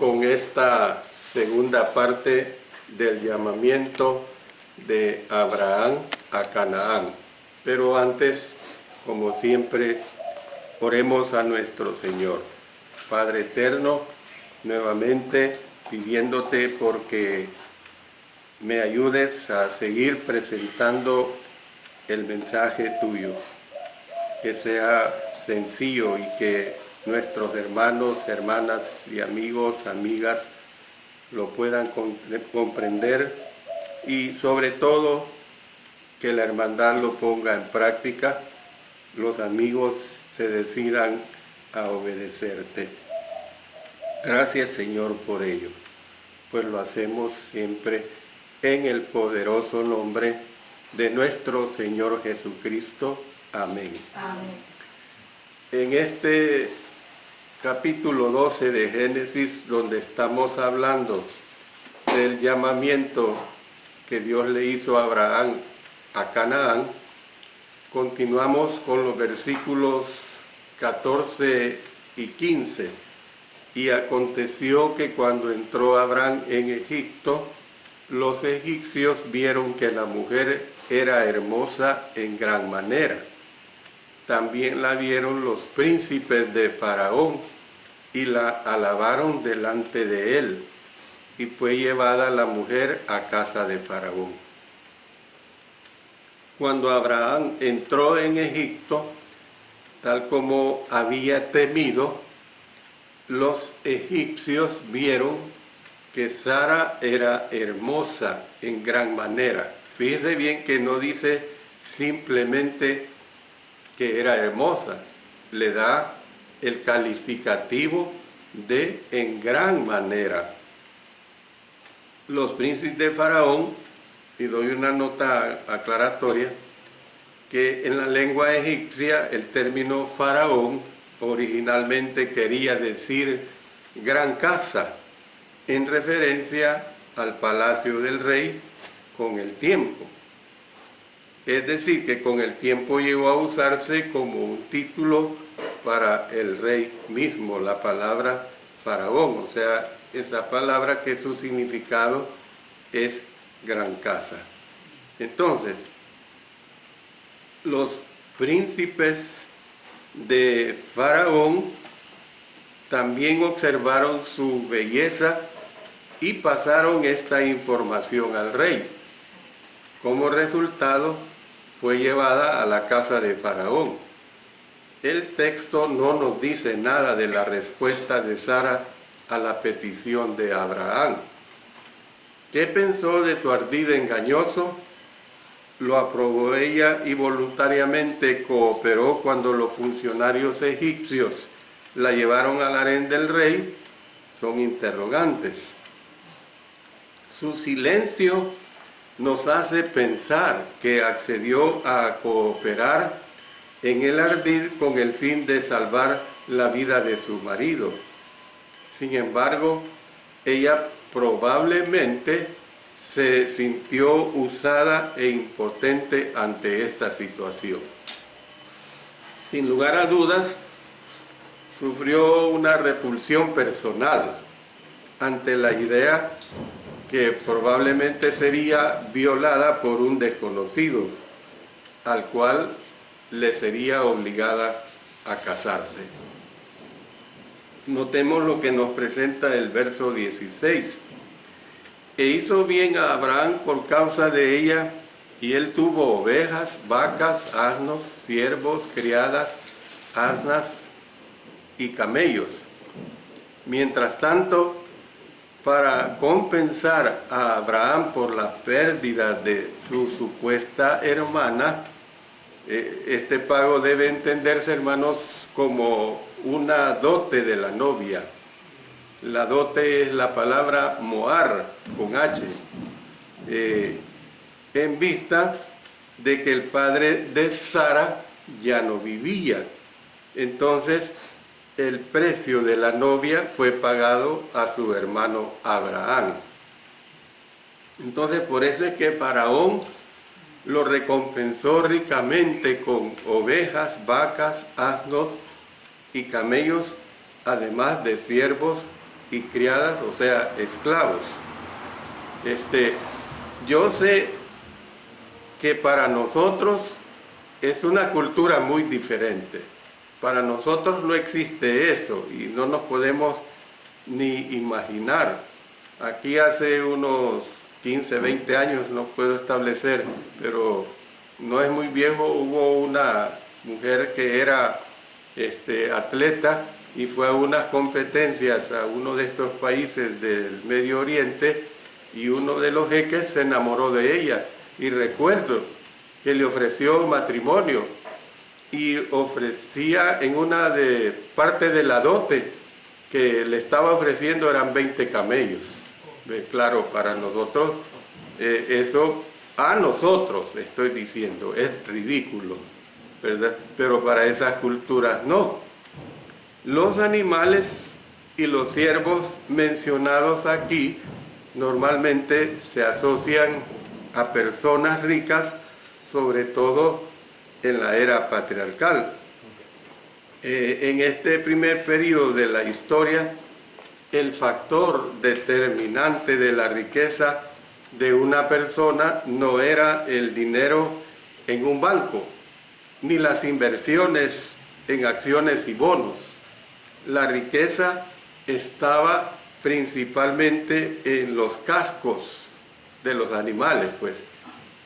con esta segunda parte del llamamiento de Abraham a Canaán. Pero antes, como siempre, oremos a nuestro Señor. Padre eterno, nuevamente pidiéndote porque me ayudes a seguir presentando el mensaje tuyo, que sea sencillo y que nuestros hermanos, hermanas y amigos, amigas lo puedan comprender y sobre todo que la hermandad lo ponga en práctica, los amigos se decidan a obedecerte. Gracias, Señor, por ello, pues lo hacemos siempre en el poderoso nombre de nuestro Señor Jesucristo. Amén. Amén. En este capítulo 12 de Génesis, donde estamos hablando del llamamiento que Dios le hizo a Abraham a Canaán, continuamos con los versículos 14 y 15. Y aconteció que cuando entró Abraham en Egipto, los egipcios vieron que la mujer era hermosa en gran manera. También la vieron los príncipes de Faraón y la alabaron delante de él. Y fue llevada la mujer a casa de Faraón. Cuando Abraham entró en Egipto, tal como había temido, los egipcios vieron que Sara era hermosa en gran manera. Fíjese bien que no dice simplemente que era hermosa, le da el calificativo de en gran manera. Los príncipes de Faraón, y doy una nota aclaratoria, que en la lengua egipcia el término faraón originalmente quería decir gran casa, en referencia al palacio del rey con el tiempo. Es decir, que con el tiempo llegó a usarse como un título para el rey mismo, la palabra faraón, o sea, esa palabra que su significado es gran casa. Entonces, los príncipes de Faraón también observaron su belleza y pasaron esta información al rey. Como resultado, fue llevada a la casa de Faraón. El texto no nos dice nada de la respuesta de Sara a la petición de Abraham. ¿Qué pensó de su ardid engañoso? Lo aprobó ella y voluntariamente cooperó cuando los funcionarios egipcios la llevaron al harén del rey. Son interrogantes. Su silencio nos hace pensar que accedió a cooperar en el ardid con el fin de salvar la vida de su marido. Sin embargo, ella probablemente se sintió usada e impotente ante esta situación. Sin lugar a dudas, sufrió una repulsión personal ante la idea que probablemente sería violada por un desconocido, al cual le sería obligada a casarse. Notemos lo que nos presenta el verso 16. E hizo bien a Abraham por causa de ella, y él tuvo ovejas, vacas, asnos, siervos, criadas, asnas y camellos. Mientras tanto, para compensar a Abraham por la pérdida de su supuesta hermana, este pago debe entenderse, hermanos, como una dote de la novia. La dote es la palabra moar, con H, en vista de que el padre de Sara ya no vivía. Entonces, el precio de la novia fue pagado a su hermano Abraham. Entonces, por eso es que Faraón lo recompensó ricamente con ovejas, vacas, asnos y camellos, además de siervos y criadas, o sea, esclavos. Yo sé que para nosotros es una cultura muy diferente. Para nosotros no existe eso y no nos podemos ni imaginar. Aquí hace unos 15, 20 años, no puedo establecer, pero no es muy viejo, hubo una mujer que era atleta y fue a unas competencias a uno de estos países del Medio Oriente y uno de los jeques se enamoró de ella. Y recuerdo que le ofreció matrimonio y ofrecía en una de parte de la dote que le estaba ofreciendo eran 20 camellos. Claro, para nosotros, eso, a nosotros estoy diciendo, es ridículo, ¿verdad? Pero para esas culturas no. Los animales y los siervos mencionados aquí normalmente se asocian a personas ricas, sobre todo en la era patriarcal. En este primer periodo de la historia, el factor determinante de la riqueza de una persona no era el dinero en un banco, ni las inversiones en acciones y bonos. La riqueza estaba principalmente en los cascos de los animales, pues.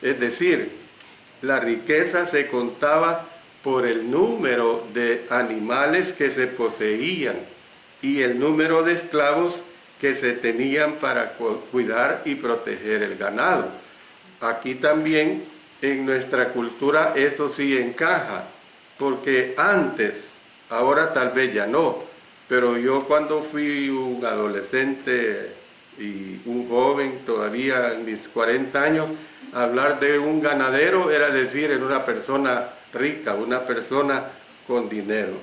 Es decir, la riqueza se contaba por el número de animales que se poseían y el número de esclavos que se tenían para cuidar y proteger el ganado. Aquí también en nuestra cultura eso sí encaja, porque antes, ahora tal vez ya no, pero yo cuando fui un adolescente y un joven, todavía en mis 40 años, hablar de un ganadero era decir en una persona rica, una persona con dinero.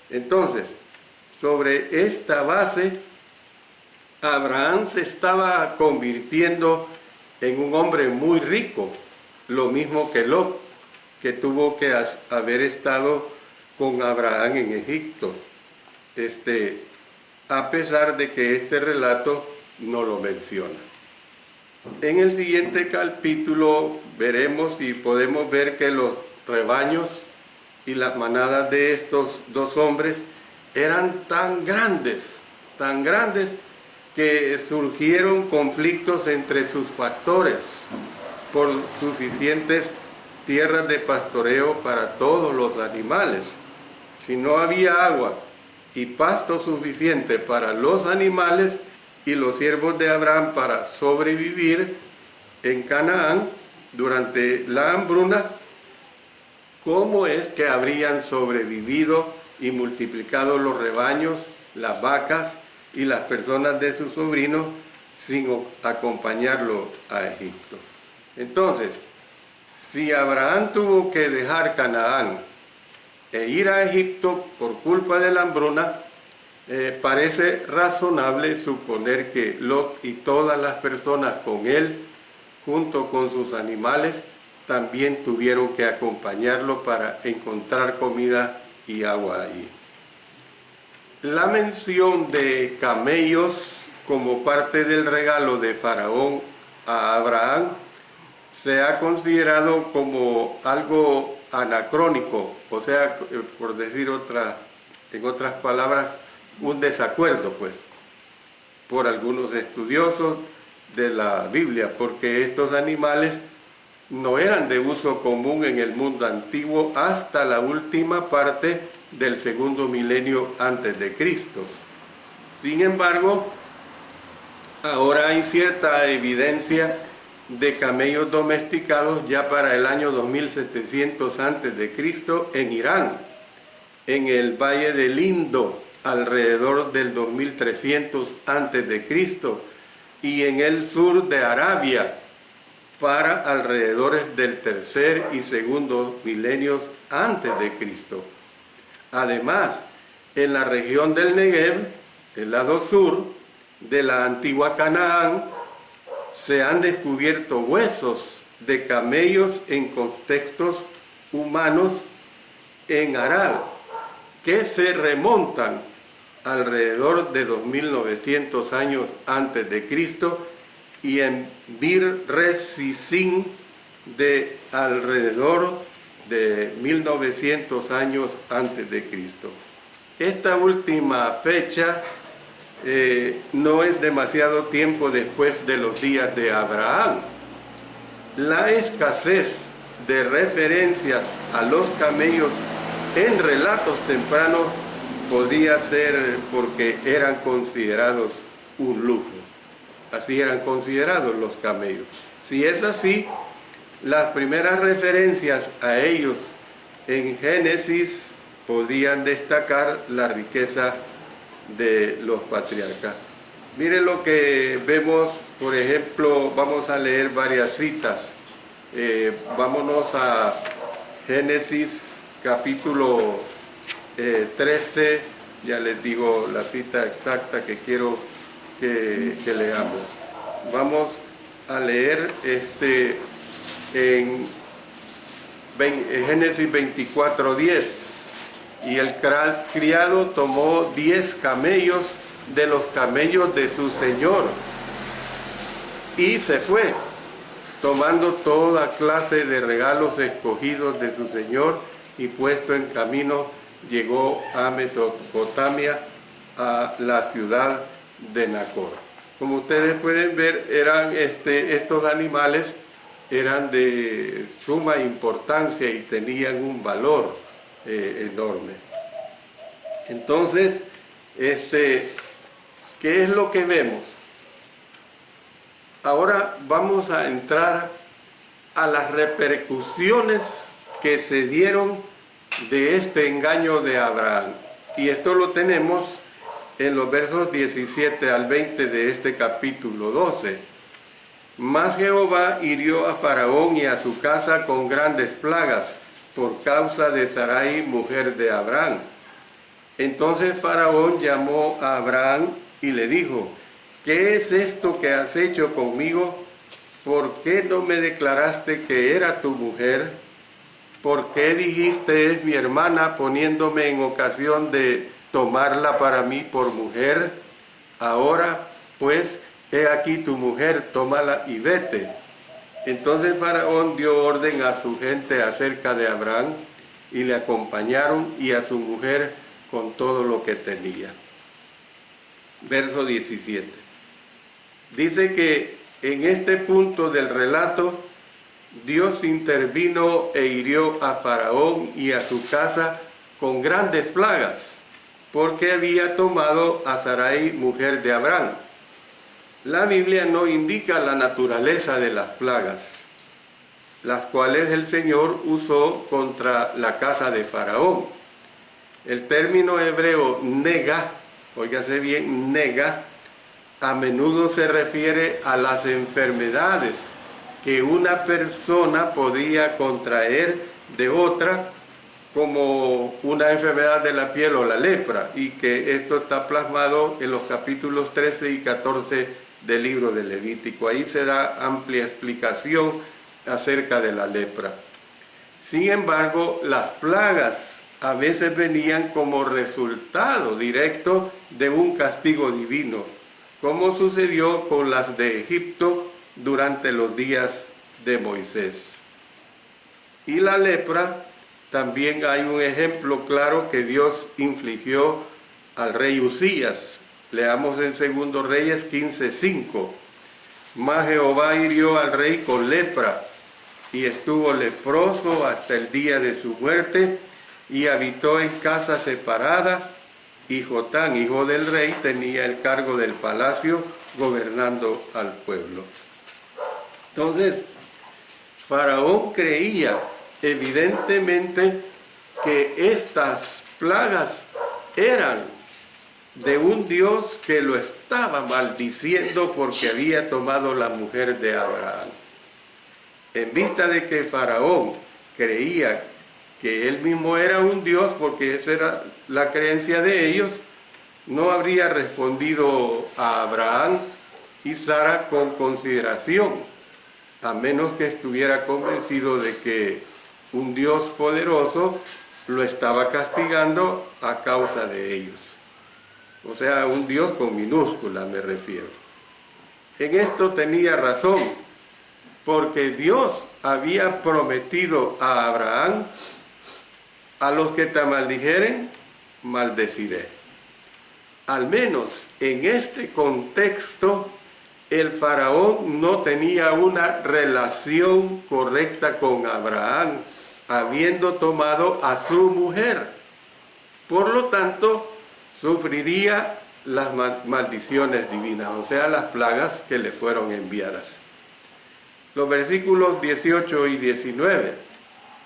Entonces, sobre esta base, Abraham se estaba convirtiendo en un hombre muy rico, lo mismo que Lot, que tuvo que haber estado con Abraham en Egipto, a pesar de que este relato no lo menciona. En el siguiente capítulo veremos y podemos ver que los rebaños y las manadas de estos dos hombres eran tan grandes que surgieron conflictos entre sus pastores por suficientes tierras de pastoreo para todos los animales. Si no había agua y pasto suficiente para los animales y los siervos de Abraham para sobrevivir en Canaán durante la hambruna, ¿cómo es que habrían sobrevivido y multiplicado los rebaños, las vacas y las personas de su sobrino sin acompañarlo a Egipto? Entonces, si Abraham tuvo que dejar Canaán e ir a Egipto por culpa de la hambruna, parece razonable suponer que Lot y todas las personas con él, junto con sus animales, también tuvieron que acompañarlo para encontrar comida y agua allí. La mención de camellos como parte del regalo de Faraón a Abraham se ha considerado como algo anacrónico, o sea, por decir en otras palabras, un desacuerdo, pues, por algunos estudiosos de la Biblia, porque estos animales no eran de uso común en el mundo antiguo hasta la última parte del segundo milenio antes de Cristo. Sin embargo, ahora hay cierta evidencia de camellos domesticados ya para el año 2700 antes de Cristo en Irán, en el Valle del Indo, alrededor del 2300 antes de Cristo, y en el sur de Arabia para alrededores del tercer y segundo milenios antes de Cristo. Además, en la región del Negev, el lado sur de la antigua Canaán, se han descubierto huesos de camellos en contextos humanos en Arad, que se remontan alrededor de 2900 años antes de Cristo, y en Bir Resisin de alrededor de 1900 años antes de Cristo. Esta última fecha no es demasiado tiempo después de los días de Abraham. La escasez de referencias a los camellos en relatos tempranos podía ser porque eran considerados un lujo. Así eran considerados los camellos. Si es así, las primeras referencias a ellos en Génesis podían destacar la riqueza de los patriarcas. Miren lo que vemos, por ejemplo, vamos a leer varias citas. Vámonos a Génesis capítulo 13, ya les digo la cita exacta que quiero que leamos. Vamos a leer en Génesis 24:10. Y el criado tomó 10 camellos de los camellos de su señor y se fue, tomando toda clase de regalos escogidos de su señor, y puesto en camino llegó a Mesopotamia, a la ciudad de Nacor. Como ustedes pueden ver, eran estos animales eran de suma importancia y tenían un valor enorme. Entonces, ¿qué es lo que vemos? Ahora vamos a entrar a las repercusiones que se dieron de este engaño de Abraham. Y esto lo tenemos en los versos 17 al 20 de este capítulo 12. Mas Jehová hirió a Faraón y a su casa con grandes plagas, por causa de Sarai, mujer de Abraham. Entonces Faraón llamó a Abraham y le dijo: ¿qué es esto que has hecho conmigo? ¿Por qué no me declaraste que era tu mujer? ¿Por qué dijiste es mi hermana, poniéndome en ocasión de tomarla para mí por mujer? Ahora pues, he aquí tu mujer, tómala y vete. Entonces Faraón dio orden a su gente acerca de Abraham, y le acompañaron, y a su mujer con todo lo que tenía. Verso 17. Dice que en este punto del relato, Dios intervino e hirió a Faraón y a su casa con grandes plagas, porque había tomado a Sarai, mujer de Abraham. La Biblia no indica la naturaleza de las plagas, las cuales el Señor usó contra la casa de Faraón. El término hebreo nega, óigase bien, nega, a menudo se refiere a las enfermedades que una persona podía contraer de otra, como una enfermedad de la piel o la lepra, y que esto está plasmado en los capítulos 13 y 14 del libro de Levítico. Ahí se da amplia explicación acerca de la lepra. Sin embargo, las plagas a veces venían como resultado directo de un castigo divino, como sucedió con las de Egipto durante los días de Moisés. Y la lepra, también hay un ejemplo claro que Dios infligió al rey Usías. Leamos en 2 Reyes 15:5. Mas Jehová hirió al rey con lepra, y estuvo leproso hasta el día de su muerte, y habitó en casa separada, y Jotán, hijo del rey, tenía el cargo del palacio, gobernando al pueblo. Entonces, Faraón creía evidentemente que estas plagas eran de un Dios que lo estaba maldiciendo porque había tomado la mujer de Abraham. En vista de que Faraón creía que él mismo era un Dios, porque esa era la creencia de ellos, no habría respondido a Abraham y Sara con consideración, a menos que estuviera convencido de que un Dios poderoso lo estaba castigando a causa de ellos. o sea, un Dios con minúscula me refiero. En esto tenía razón, porque Dios había prometido a Abraham: a los que te maldijeren, maldeciré. Al menos en este contexto, el faraón no tenía una relación correcta con Abraham, habiendo tomado a su mujer. Por lo tanto, sufriría las maldiciones divinas, o sea, las plagas que le fueron enviadas. Los versículos 18 y 19.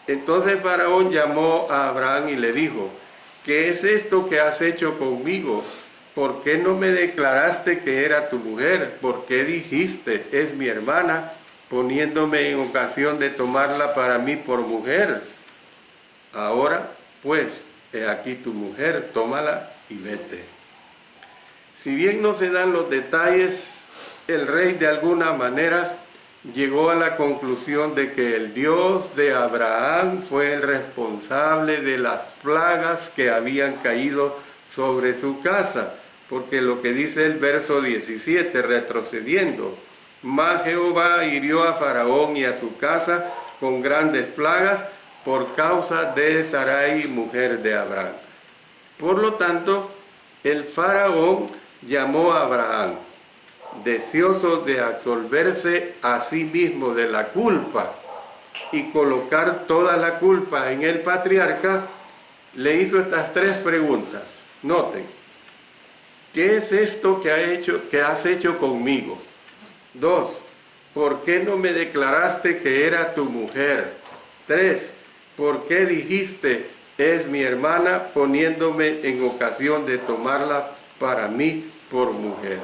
Entonces Faraón llamó a Abraham y le dijo: ¿qué es esto que has hecho conmigo? ¿Por qué no me declaraste que era tu mujer? ¿Por qué dijiste, es mi hermana, poniéndome en ocasión de tomarla para mí por mujer? Ahora, pues, he aquí tu mujer, tómala y vete. Si bien no se dan los detalles, el rey de alguna manera llegó a la conclusión de que el Dios de Abraham fue el responsable de las plagas que habían caído sobre su casa, porque lo que dice el verso 17, retrocediendo: mas Jehová hirió a Faraón y a su casa con grandes plagas por causa de Sarai, mujer de Abraham. Por lo tanto, el faraón llamó a Abraham, deseoso de absolverse a sí mismo de la culpa y colocar toda la culpa en el patriarca, le hizo estas tres preguntas. Noten: ¿qué es esto que has hecho conmigo? 2. ¿Por qué no me declaraste que era tu mujer? 3. ¿Por qué dijiste, es mi hermana, poniéndome en ocasión de tomarla para mí por mujer?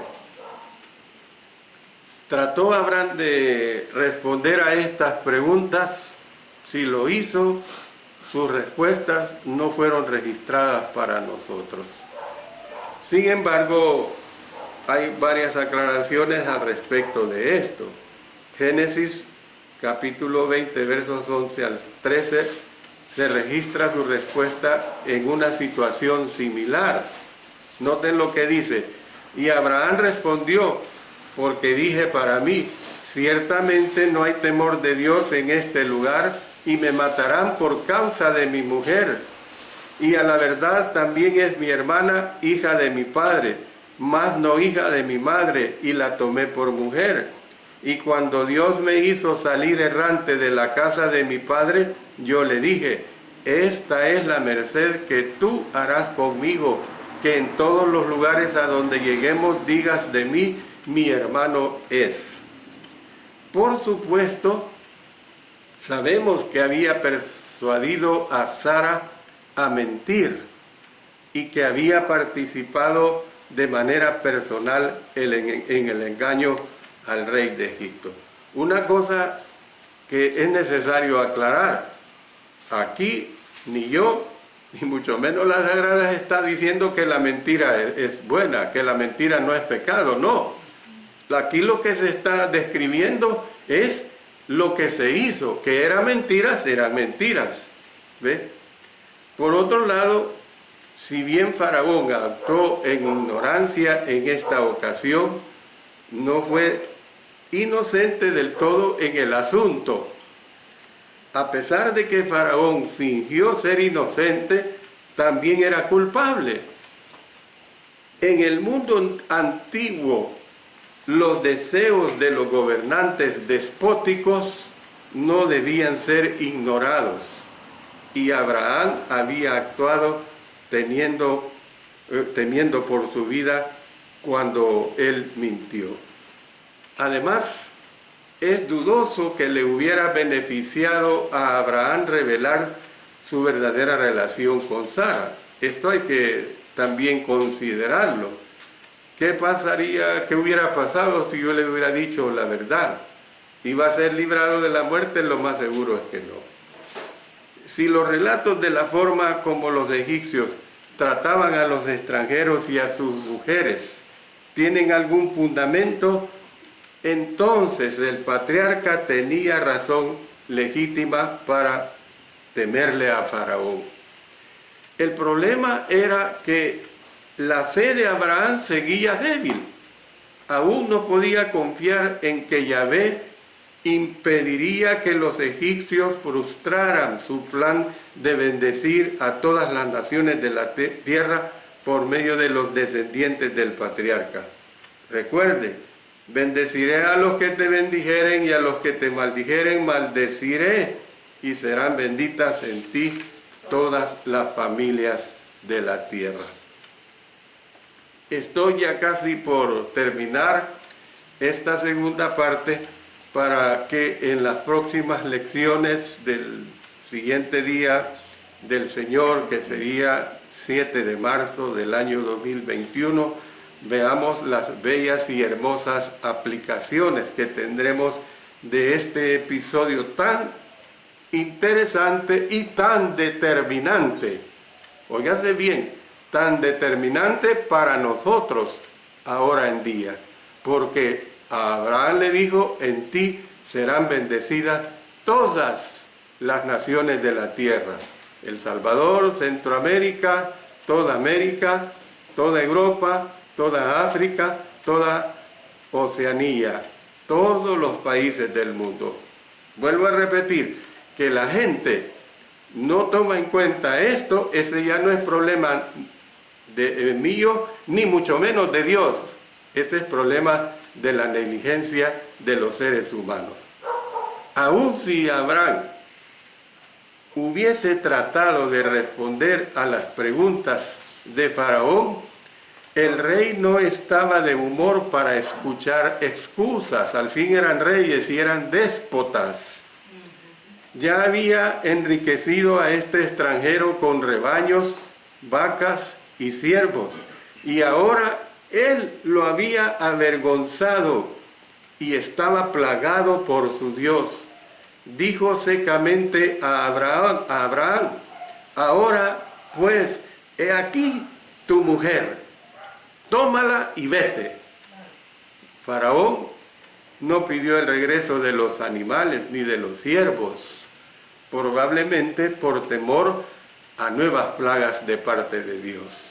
¿Trató Abraham de responder a estas preguntas? Si lo hizo, sus respuestas no fueron registradas para nosotros. Sin embargo, hay varias aclaraciones al respecto de esto. Génesis capítulo 20, versos 11 al 13, se registra su respuesta en una situación similar. Noten lo que dice: y Abraham respondió: porque dije para mí, ciertamente no hay temor de Dios en este lugar, y me matarán por causa de mi mujer. Y a la verdad también es mi hermana, hija de mi padre, mas no hija de mi madre, y la tomé por mujer. Y cuando Dios me hizo salir errante de la casa de mi padre, yo le dije: esta es la merced que tú harás conmigo, que en todos los lugares a donde lleguemos digas de mí, mi hermano es. Por supuesto, sabemos que había persuadido a Sara a mentir y que había participado de manera personal en el engaño al rey de Egipto. Una cosa que es necesario aclarar: aquí ni yo, ni mucho menos la Sagrada está diciendo que la mentira es buena, que la mentira no es pecado, no. Aquí lo que se está describiendo es lo que se hizo, que eran mentiras, ¿ve? Por otro lado, si bien Faraón actuó en ignorancia en esta ocasión, no fue inocente del todo en el asunto. A pesar de que Faraón fingió ser inocente, también era culpable. En el mundo antiguo, los deseos de los gobernantes despóticos no debían ser ignorados, y Abraham había actuado temiendo por su vida cuando él mintió. Además, es dudoso que le hubiera beneficiado a Abraham revelar su verdadera relación con Sara. Esto hay que también considerarlo. ¿Qué pasaría, qué hubiera pasado si yo le hubiera dicho la verdad? ¿Iba a ser librado de la muerte? Lo más seguro es que no. Si los relatos de la forma como los egipcios trataban a los extranjeros y a sus mujeres tienen algún fundamento, entonces el patriarca tenía razón legítima para temerle a Faraón. El problema era que la fe de Abraham seguía débil. Aún no podía confiar en que Yahvé impediría que los egipcios frustraran su plan de bendecir a todas las naciones de la tierra por medio de los descendientes del patriarca. Recuerde, bendeciré a los que te bendijeren y a los que te maldijeren maldeciré, y serán benditas en ti todas las familias de la tierra. Estoy ya casi por terminar esta segunda parte para que en las próximas lecciones del siguiente día del Señor, que sería 7 de marzo del año 2021, veamos las bellas y hermosas aplicaciones que tendremos de este episodio tan interesante y tan determinante. Óigase bien, tan determinante para nosotros ahora en día, porque a Abraham le dijo, en ti serán bendecidas todas las naciones de la tierra. El Salvador, Centroamérica, toda Europa, toda África, toda Oceanía, todos los países del mundo. Vuelvo a repetir, que la gente no toma en cuenta esto, ese ya no es problema mío, ni mucho menos de Dios. Ese es problema de la negligencia de los seres humanos. Aun si Abraham hubiese tratado de responder a las preguntas de Faraón, el rey no estaba de humor para escuchar excusas. Al fin eran reyes y eran déspotas. Ya había enriquecido a este extranjero con rebaños, vacas y siervos, y ahora él lo había avergonzado y estaba plagado por su Dios. Dijo secamente a Abraham, ahora pues, he aquí tu mujer, tómala y vete. Faraón no pidió el regreso de los animales ni de los siervos, probablemente por temor a nuevas plagas de parte de Dios.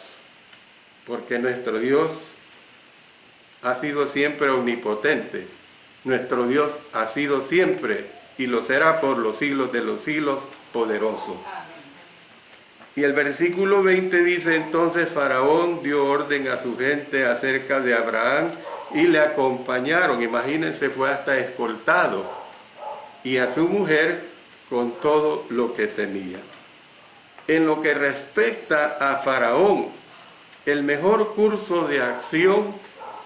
Porque nuestro Dios ha sido siempre omnipotente. Nuestro Dios ha sido siempre, y lo será por los siglos de los siglos, poderoso. Y el versículo 20 dice, entonces Faraón dio orden a su gente acerca de Abraham, y le acompañaron, imagínense, fue hasta escoltado, y a su mujer con todo lo que tenía. En lo que respecta a Faraón, el mejor curso de acción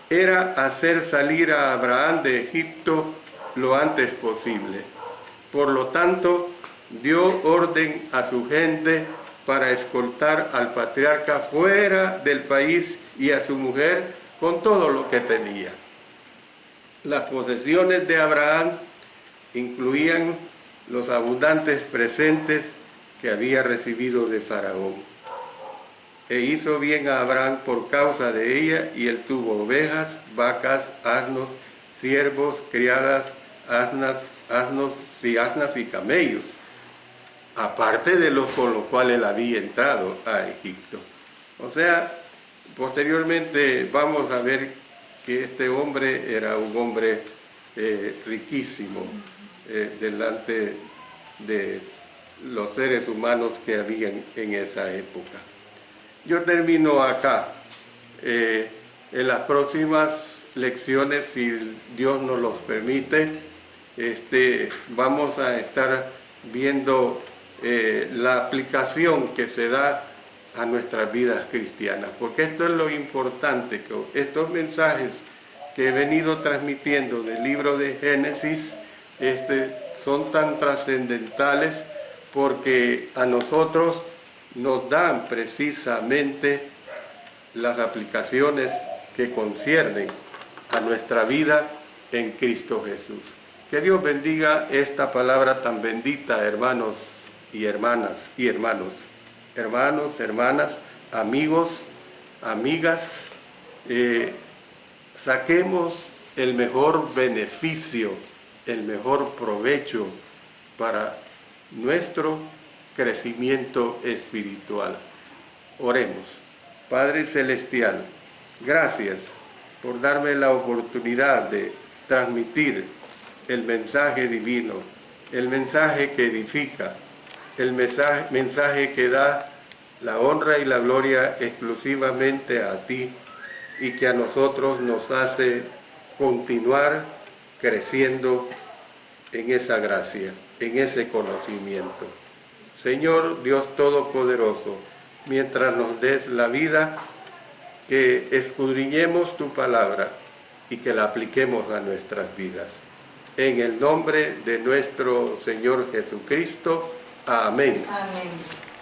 era hacer salir a Abraham de Egipto lo antes posible. Por lo tanto, dio orden a su gente para escoltar al patriarca fuera del país y a su mujer con todo lo que tenía. Las posesiones de Abraham incluían los abundantes presentes que había recibido de Faraón. E hizo bien a Abraham por causa de ella, y él tuvo ovejas, vacas, asnos, siervos, criadas, asnos y camellos, aparte de los con los cuales él había entrado a Egipto. O sea, posteriormente vamos a ver que este hombre era un hombre riquísimo delante de los seres humanos que habían en esa época. Yo termino acá. En las próximas lecciones, si Dios nos los permite, vamos a estar viendo la aplicación que se da a nuestras vidas cristianas, porque esto es lo importante, que estos mensajes que he venido transmitiendo del libro de Génesis son tan trascendentales, porque a nosotros nos dan precisamente las aplicaciones que conciernen a nuestra vida en Cristo Jesús. Que Dios bendiga esta palabra tan bendita, hermanos y hermanas y hermanos, hermanas, amigos, amigas. Saquemos el mejor beneficio, el mejor provecho para nuestro crecimiento espiritual. Oremos. Padre Celestial, gracias por darme la oportunidad de transmitir el mensaje divino, el mensaje que edifica, el mensaje que da la honra y la gloria exclusivamente a ti y que a nosotros nos hace continuar creciendo en esa gracia, en ese conocimiento. Señor Dios Todopoderoso, mientras nos des la vida, que escudriñemos tu palabra y que la apliquemos a nuestras vidas. En el nombre de nuestro Señor Jesucristo. Amén. Amén.